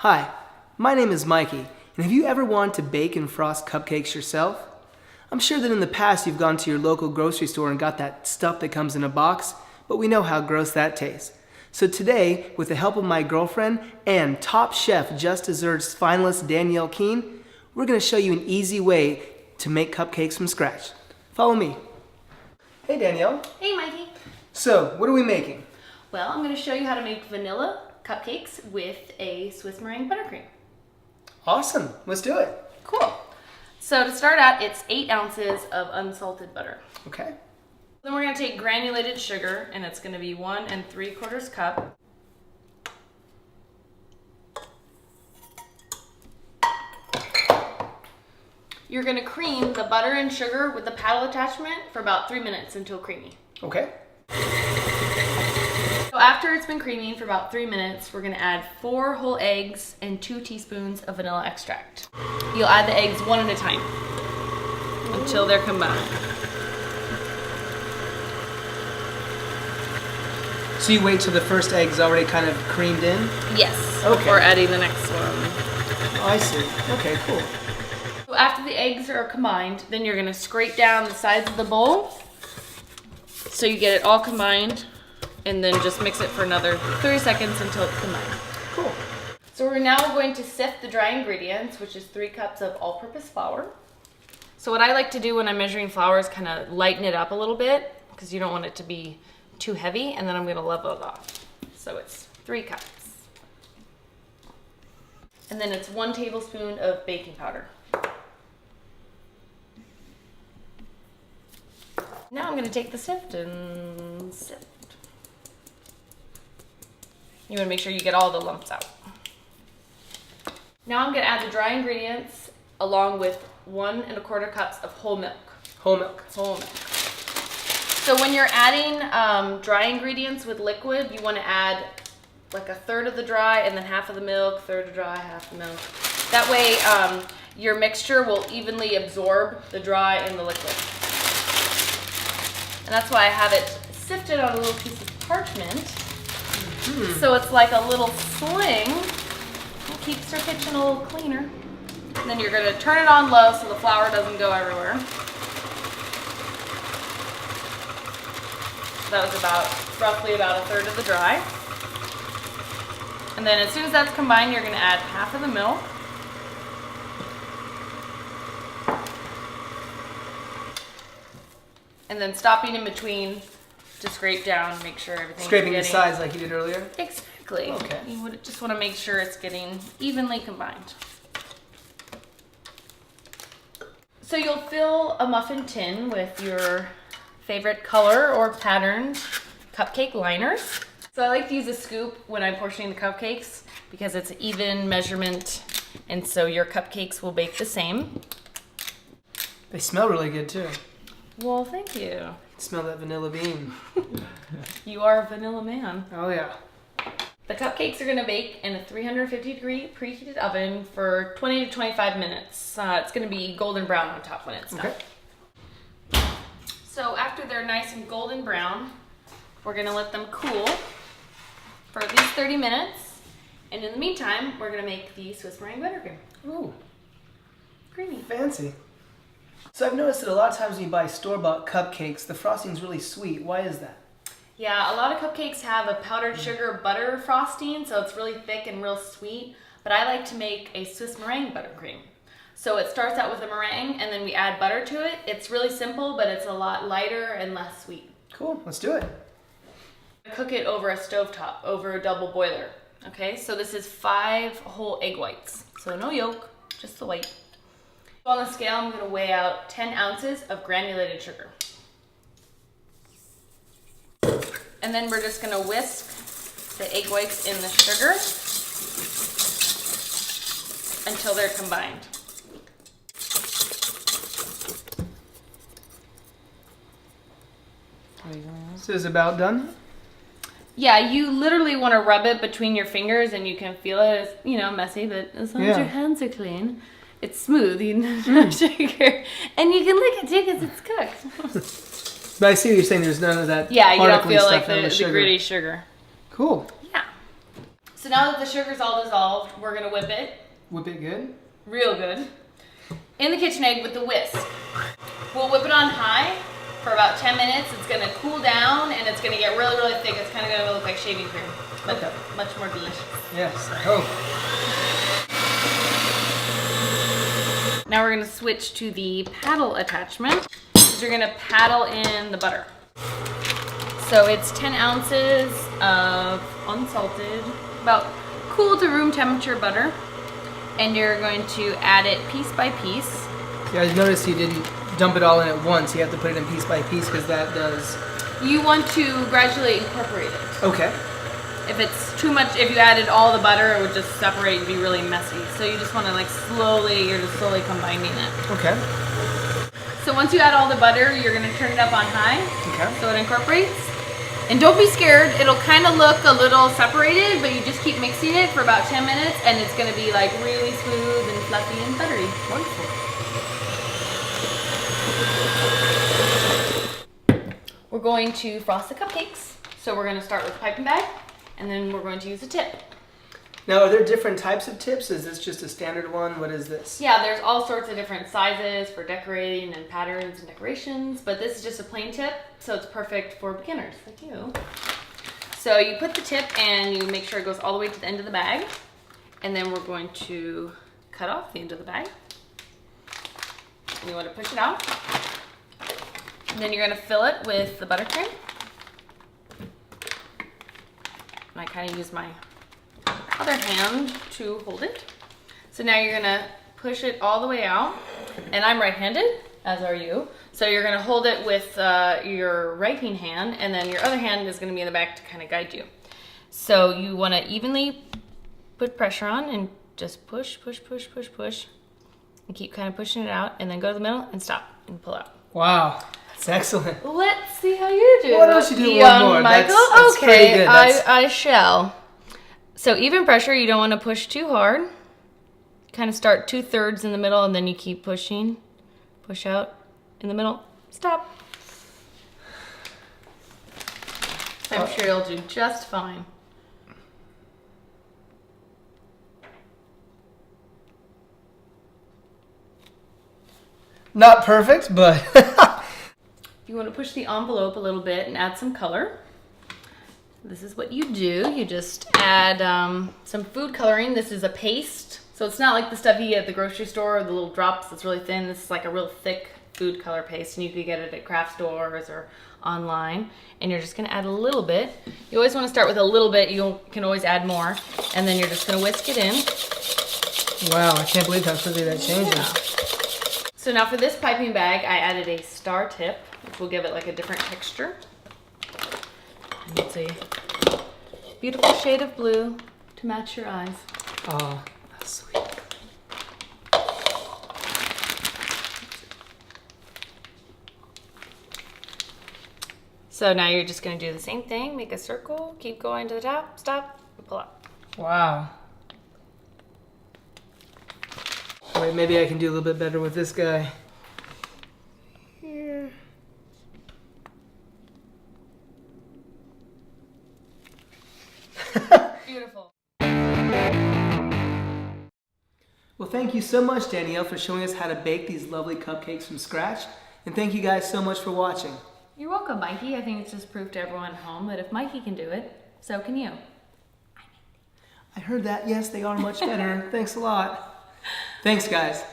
Hi, my name is Mikey, and have you ever wanted to bake and frost cupcakes yourself? I'm sure that in the past you've gone to your local grocery store and got that stuff that comes in a box, but we know how gross that tastes. So today, with the help of my girlfriend and top chef Just Desserts finalist Danielle Keene, we're going to show you an easy way to make cupcakes from scratch. Follow me. Hey Danielle. Hey Mikey. So, what are we making? Well, I'm going to show you how to make vanilla cupcakes with a Swiss meringue buttercream. Awesome. Let's do it. Cool. So to start out, it's 8 ounces of unsalted butter. Okay. Then we're going to take granulated sugar, and it's going to be 1 3/4 cup. You're going to cream the butter and sugar with the paddle attachment for about 3 minutes until creamy. Okay. So after it's been creaming for about 3 minutes, we're going to add 4 whole eggs and 2 teaspoons of vanilla extract. You'll add the eggs one at a time until they're combined. So you wait till the first egg's already kind of creamed in? Yes. Okay. Before adding the next one. Oh, I see. Okay, cool. So after the eggs are combined, then you're going to scrape down the sides of the bowl so you get it all combined, and then just mix it for another 30 seconds until it's combined. Cool. So we're now going to sift the dry ingredients, which is 3 cups of all-purpose flour. So what I like to do when I'm measuring flour is kind of lighten it up a little bit because you don't want it to be too heavy, and then I'm going to level it off. So it's 3 cups. And then it's 1 tablespoon of baking powder. Now I'm going to take the sift and sift. You want to make sure you get all the lumps out. Now I'm going to add the dry ingredients along with 1 1/4 cups of whole milk. Whole milk. Whole milk. So when you're adding dry ingredients with liquid, you want to add like 1/3 of the dry and then half of the milk, 1/3 of dry, half the milk. That way your mixture will evenly absorb the dry and the liquid. And that's why I have it sifted on a little piece of parchment. So it's like a little sling. It keeps your kitchen a little cleaner. And then you're going to turn it on low so the flour doesn't go everywhere. So that was roughly about 1/3 of the dry. And then as soon as that's combined, you're going to add half of the milk. And then stopping in between to scrape down, make sure everything's Scraping the sides like you did earlier? Exactly. Okay. You would just want to make sure it's getting evenly combined. So you'll fill a muffin tin with your favorite color or patterned cupcake liners. So I like to use a scoop when I'm portioning the cupcakes because it's an even measurement, and so your cupcakes will bake the same. They smell really good too. Well, thank you. Smell that vanilla bean. You are a vanilla man. Oh yeah. The cupcakes are going to bake in a 350-degree preheated oven for 20 to 25 minutes. It's going to be golden brown on top when it's done. Okay. So after they're nice and golden brown, we're going to let them cool for at least 30 minutes. And in the meantime, we're going to make the Swiss meringue buttercream. Ooh, Creamy. fancy. So I've noticed that a lot of times when you buy store-bought cupcakes, the frosting's really sweet. Why is that? Yeah, a lot of cupcakes have a powdered sugar butter frosting, so it's really thick and real sweet. But I like to make a Swiss meringue buttercream. So it starts out with a meringue, and then we add butter to it. It's really simple, but it's a lot lighter and less sweet. Cool, let's do it. Cook it over a stovetop, over a double boiler. Okay, so this is 5 whole egg whites. So no yolk, just the white. On the scale, I'm going to weigh out 10 ounces of granulated sugar. And then we're just going to whisk the egg whites in the sugar until they're combined. So is it about done? Yeah, you literally want to rub it between your fingers, and you can feel it. It's, messy, but as long as your hands are clean, it's smooth. You know, sugar, and you can lick it too because it's cooked. But I see what you're saying. There's none of that. Yeah, you don't particly feel stuff like in the sugar. gritty sugar. Cool. Yeah. So So now that the sugar's all dissolved, we're gonna whip it. Whip it good? Real good. In the KitchenAid with the whisk. We'll whip it on high for about 10 minutes. It's gonna cool down and it's gonna get really, really thick. It's kind of gonna look like shaving cream, but Okay. much more delicious. Yes, I hope. Now we're gonna switch to the paddle attachment. Because you're gonna paddle in the butter. So it's 10 ounces of unsalted, about cool to room temperature butter. And you're going to add it piece by piece. Yeah, I noticed you didn't dump it all in at once. You have to put it in piece by piece because that does... You want to gradually incorporate it. Okay. If it's too much, if you added all the butter, it would just separate and be really messy. So you just want to like you're just slowly combining it. Okay. So once you add all the butter, you're going to turn it up on high. Okay. So it incorporates. And don't be scared, it'll kind of look a little separated, but you just keep mixing it for about 10 minutes and it's going to be like really smooth and fluffy and buttery. Wonderful. We're going to frost the cupcakes. So we're going to start with the piping bag and then we're going to use a tip. Now, are there different types of tips? Is this just a standard one? What is this? Yeah, there's all sorts of different sizes for decorating and patterns and decorations, but this is just a plain tip, so it's perfect for beginners like you. So you put the tip and you make sure it goes all the way to the end of the bag, and then we're going to cut off the end of the bag. And you want to push it out. And then you're going to fill it with the buttercream. And I kind of use my other hand to hold it. So now you're gonna push it all the way out, and I'm right-handed, as are you. So you're gonna hold it with your right-hand hand, and then your other hand is gonna be in the back to kind of guide you. So you wanna evenly put pressure on and just push, push, push, push, push, and keep kind of pushing it out, and then go to the middle and stop and pull out. Wow, that's excellent. Let's see how you do. Why don't you do young one more? Michael? That's okay, pretty good. I shall. So even pressure, you don't want to push too hard. Kind of start 2/3 in the middle and then you keep pushing. Push out in the middle. Stop. I'm sure you'll do just fine. Not perfect, but... You want to push the envelope a little bit and add some color. This is what you do. You just add some food coloring. This is a paste. So it's not like the stuff you get at the grocery store, the little drops that's really thin. This is like a real thick food color paste, and you can get it at craft stores or online. And you're just gonna add a little bit. You always wanna start with a little bit. You can always add more. And then you're just gonna whisk it in. Wow, I can't believe how quickly that changes. Yeah. So now for this piping bag, I added a star tip, which will give it like a different texture. And it's a beautiful shade of blue to match your eyes. Oh, that's sweet. So now you're just going to do the same thing. Make a circle, keep going to the top, stop, and pull up. Wow. Wait, maybe I can do a little bit better with this guy. Here. Beautiful. Well, thank you so much, Danielle, for showing us how to bake these lovely cupcakes from scratch. And thank you guys so much for watching. You're welcome, Mikey. I think it's just proof to everyone at home that if Mikey can do it, so can you. I heard that. Yes, they are much better. Thanks a lot. Thanks, guys.